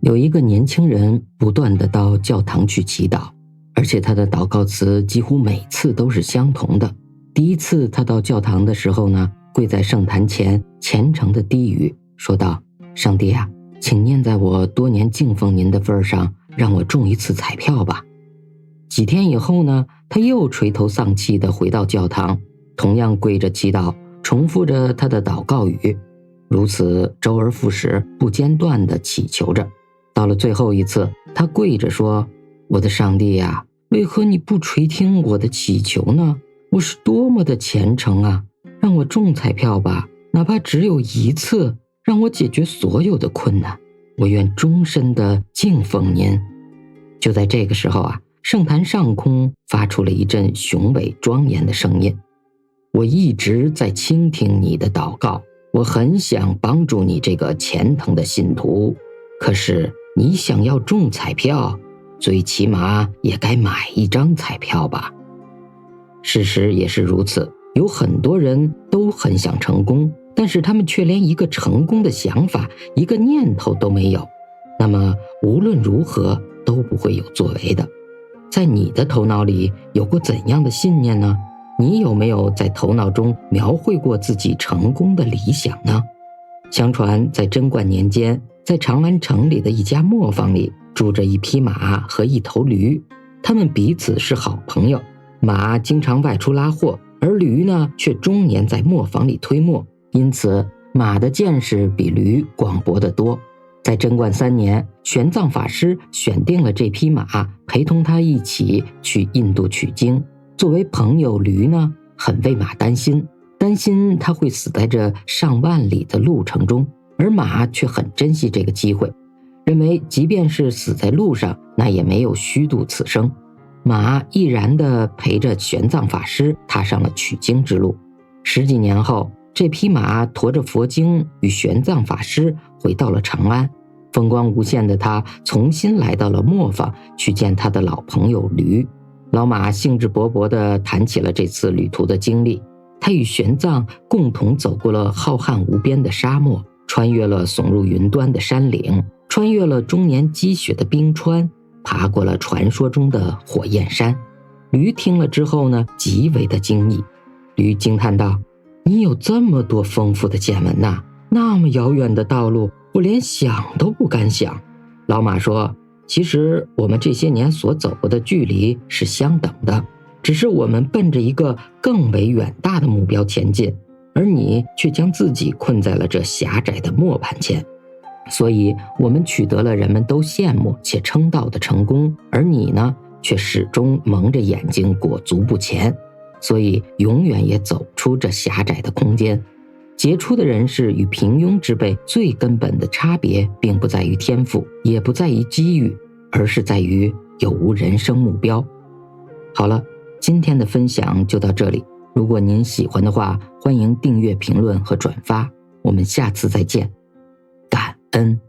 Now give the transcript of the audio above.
有一个年轻人不断地到教堂去祈祷，而且他的祷告词几乎每次都是相同的。第一次他到教堂的时候呢，跪在圣坛前虔诚地低语，说道：上帝啊，请念在我多年敬奉您的份上，让我中一次彩票吧。几天以后呢，他又垂头丧气地回到教堂，同样跪着祈祷，重复着他的祷告语，如此周而复始，不间断地祈求着。到了最后一次，他跪着说：我的上帝呀，为何你不垂听我的祈求呢？我是多么的虔诚啊，让我中彩票吧，哪怕只有一次，让我解决所有的困难，我愿终身的敬奉您。就在这个时候啊，圣坛上空发出了一阵雄伟庄严的声音：我一直在倾听你的祷告，我很想帮助你这个虔诚的信徒，可是你想要中彩票，最起码也该买一张彩票吧。事实也是如此，有很多人都很想成功，但是他们却连一个成功的想法，一个念头都没有，那么无论如何都不会有作为的。在你的头脑里有过怎样的信念呢？你有没有在头脑中描绘过自己成功的理想呢？相传在贞观年间，在长安城里的一家磨坊里住着一匹马和一头驴，他们彼此是好朋友。马经常外出拉货，而驴呢却终年在磨坊里推磨，因此马的见识比驴广博得多。在贞观3年，玄奘法师选定了这匹马，陪同他一起去印度取经。作为朋友，驴呢很为马担心他会死在这上万里的路程中，而马却很珍惜这个机会，认为即便是死在路上，那也没有虚度此生。马毅然地陪着玄奘法师踏上了取经之路。10几年后，这匹马驮着佛经与玄奘法师回到了长安。风光无限的他重新来到了磨坊，去见他的老朋友驴。老马兴致勃勃地谈起了这次旅途的经历。他与玄奘共同走过了浩瀚无边的沙漠，穿越了耸入云端的山岭，穿越了终年积雪的冰川，爬过了传说中的火焰山。驴听了之后呢，极为的惊异。驴惊叹道：你有这么多丰富的见闻呐，那么遥远的道路，我连想都不敢想。老马说：其实我们这些年所走过的距离是相等的，只是我们奔着一个更为远大的目标前进，而你却将自己困在了这狭窄的磨盘前。所以我们取得了人们都羡慕且称道的成功，而你呢，却始终蒙着眼睛裹足不前，所以永远也走不出这狭窄的空间。杰出的人士与平庸之辈最根本的差别，并不在于天赋，也不在于机遇，而是在于有无人生目标。好了，今天的分享就到这里。如果您喜欢的话，欢迎订阅、评论和转发。我们下次再见。感恩。